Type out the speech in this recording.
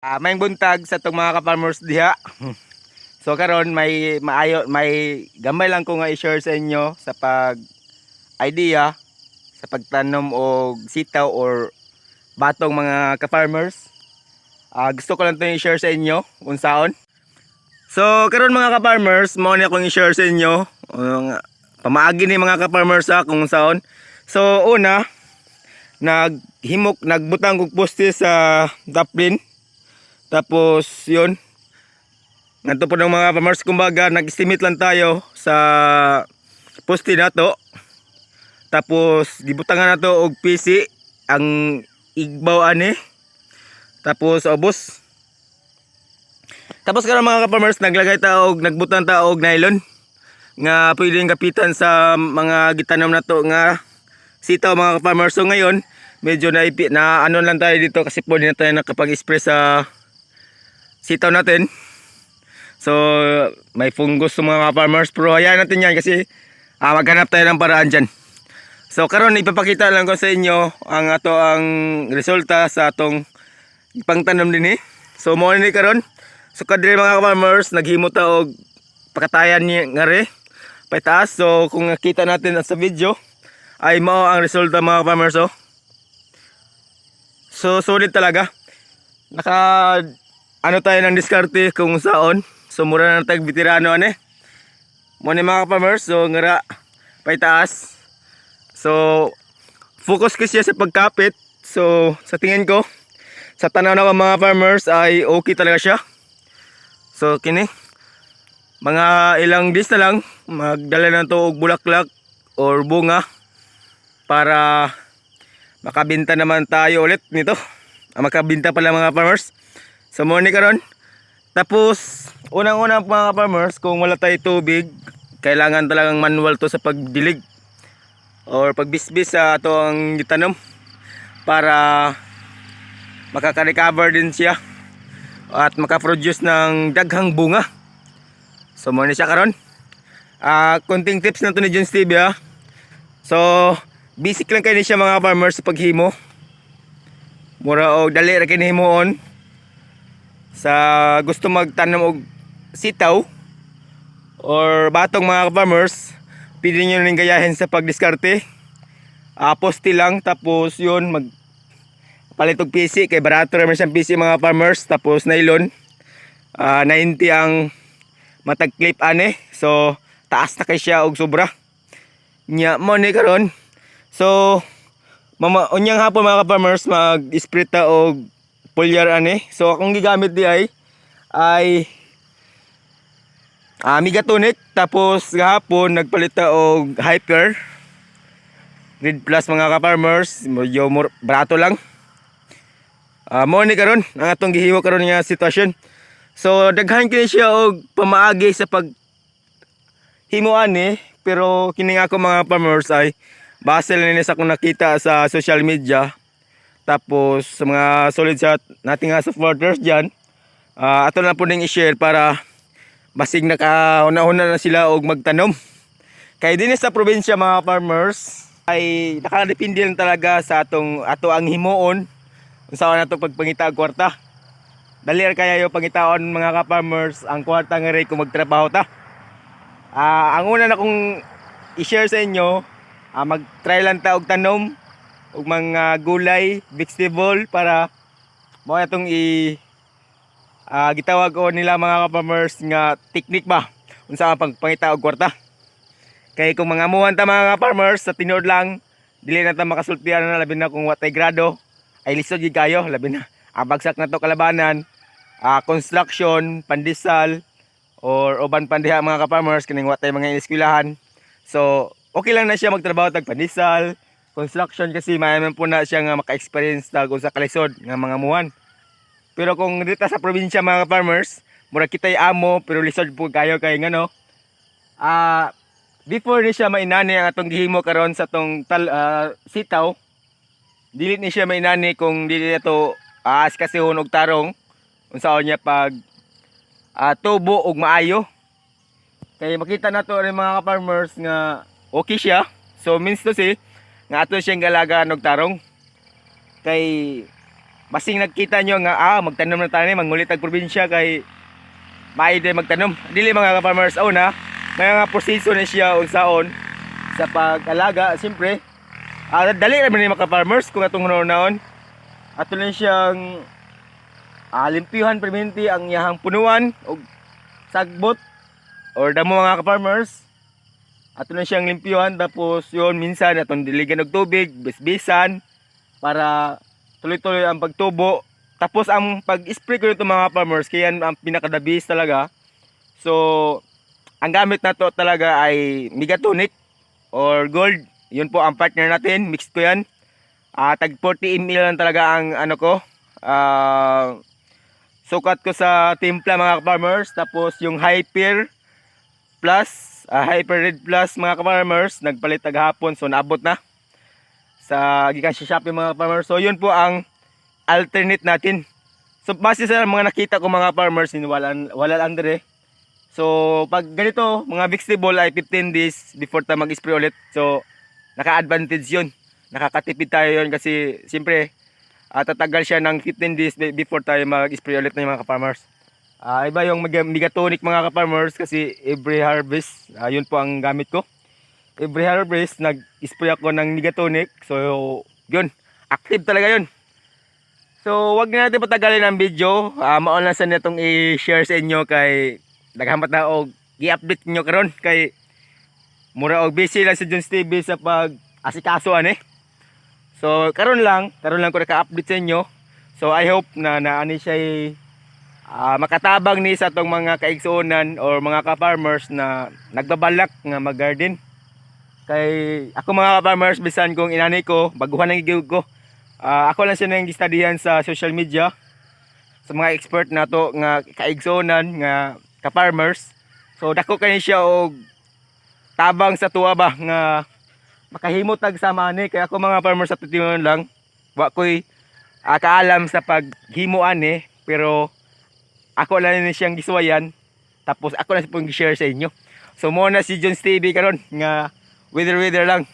May buntag sa tong mga ka-farmers diha. So karon may gamay lang ko nga i-share sa inyo sa idea sa pagtanom og sitaw or batong mga ka-farmers. Gusto ko lang 'to i-share sa inyo unsaon. So karon mga ka-farmers, mo ni akong i-share sa inyo pamaagi ni mga ka-farmers kung unsaon. So una, nagbutang kog poste sa daplin. Tapos yun, nganto po ng mga farmers, kumbaga nag-estimate lang tayo sa poste na to. Tapos gibutangan na to og PC ang igbaw ani. Tapos ubos. Tapos karon mga farmers, naglagay ta og nagbutang ta og nylon nga pwedeng kapitan sa mga gitanom na to nga sitaw mga farmers. So ngayon medyo na ano lang tayo dito kasi pwede na tayo nakapag-spray sa sitaw natin. So may fungus sa mga farmers, pero hayaan natin yan kasi maghanap tayo ng paraan dyan. So karon ipapakita lang ko sa inyo ang resulta sa atong ipangtanom din So mo ni karon, so kadre mga farmers, naghimo ta og pakatayan ni ngare paitaas. So kung nakita natin sa video ay mao ang resulta mga farmers. So solid talaga. Ano tayo ng diskarte kung saon. So mura na tag veterano mo ni mga farmers. So ngara paitaas. So focus ko siya sa pagkapit. So sa tingin ko, sa tanaw na mga farmers ay okay talaga siya. So kini mga ilang days na lang magdala na to og bulaklak or bunga para makabenta naman tayo ulit nito. Makabenta pala mga farmers. So morning karon. Tapos unang-una mga farmers, kung wala tayo tubig, kailangan talagang manual to sa pagdilig or pagbisbis sa ato ang gitanom para makaka-recover din siya at makaproduce ng daghang bunga. So morning siya karon. Konting tips na to ni John Steve So basic lang kayo siya mga farmers sa paghimo. Mura og dali ra kini himuon sa gusto magtanom og sitaw or batong mga farmers. Pwede nyo rin gayahin sa pagdiskarte. Poste lang, tapos yun palit og PC kay barato naman siyang PC mga farmers. Tapos nylon 90 ang matag clip so taas na kay siya og sobra nya mo ni karon. So unyang hapon mga farmers, mag-spray ta og foliar So akong gigamit di ay Megatonic. Tapos gahapon nagpalit ta og Hyper Red Plus mga ka-farmers, medyo barato lang. Mo ni karon ang atong gihimo karon nga sitwasyon. So daghan kini siya og pamaagi sa pag himo pero kini nga ako mga farmers ay base lang sa akong nakita sa social media. Tapos sa mga solid sa nating supporters dyan, ato na po ding i-share para basig nakauna-una na sila og magtanom. Kaya din sa probinsya mga farmers ay nakadepende lang talaga sa ato ang himuon unsa na to pagpangita og kwarta. Dali ra kaya yo pangitaon mga ka-farmers ang kwarta nga ray kung magtrabaho ta. Ang una na kong i-share sa inyo, mag-try lang ta og tanom og mga gulay, vegetable para mo atong gitawag ko nila mga ka-farmers nga technique ba unsa ang pagpangita og kwarta. Kay kung mga amuhan ta mga ka-farmers sa tinuod lang, dili na ta makasultihan na, labi na kung watay grado ay lisod gid kayo, labi na bagsak na to kalabanan, construction, pandesal or uban pandiha mga ka-farmers kining watay mga eskwelahan. So okay lang na siya magtrabaho tag pandesal, construction kasi mayaman po na siya nga maka-experience tag sa kalisod nga mga muhan. Pero kung dito sa probinsya mga farmers, mura kitay amo pero lisod po kayo kay ngano. Before ni siya mainani ang atong gihimo karon sa tong sitaw, dili ni siya mainani kung dili to askasihon og tarong unsaon niya pag tubo og maayo. Kay makita nato rin mga farmers nga okay siya. So means to say nga ato siyang galagaan og tarong. Kay Basing nagkita nyo nga magtanom na tayo mangulit ang probinsya kay maide magtanom. Dili mga ka-farmers una, may mga proseso na siya unsaon sa pag-alaga. Siyempre, dali ra man ni mga ka-farmers kung atong naon. Ato lang siyang limpyuhan permanente ang iyahang punuan og sagbot or damo mga ka-farmers. Ato lang siyang limpyuhan tapos yon minsan atong diligan og tubig, bisbisan para tuloy-tuloy ang pagtubo. Tapos ang pag-spray ko nito mga farmers, kaya ang pinakadabis talaga. So, ang gamit na to talaga ay Megatonic or Gold. Yun po ang partner natin, mixed ko yan. Tag 40 ml lang talaga ang ano ko. Sukat ko sa timpla mga farmers. Tapos yung Hyper Plus, Hyper Red Plus mga farmers, nagpalit taghapon. So, naabot na sa gikan sa Shopee mga farmers. So yun po ang alternate natin. So base sa mga nakita ko mga farmers, wala lang dire. So pag ganito mga vegetable ay 15 days before tayo mag-spray ulit. So naka-advantage yun. Nakakatipid tayo yun kasi siyempre tatagal siya ng 15 days before tayo mag-spray ulit ng mga farmers. Iba yung Megatonic mga farmers kasi every harvest, yun po ang gamit ko. Every harvest, nag-spray ako ng Megatonic. So, yun. Active talaga yun. So, wag na natin patagalin ang video. Maon lang sa netong i-share sa inyo kay naghamat na og i-update nyo karon kay mura og busy lang si Jones TV sa pag-asikaso ani. So, karon lang ko naka-update sa inyo. So, I hope na naani siya makatabang ni sa tong mga kaigsuonan or mga ka-farmers na nagbabalak nga mag-garden. Kay ako mga farmers bisan kong inani ko baguhan ang gigug ko. Ako lang siya nang gistudihan sa social media sa mga expert nato nga kaigsonan nga ka-farmers. So dako kani siya og tabang sa tuwa ba nga makahimo tag sama ni kay ako mga farmers sa tutingon lang wa koy kaalam sa paghimo ani pero ako lang ni siyang gisuwayan tapos ako lang pong gi-share sa inyo. So mo na si Jones TV karon nga weather lang.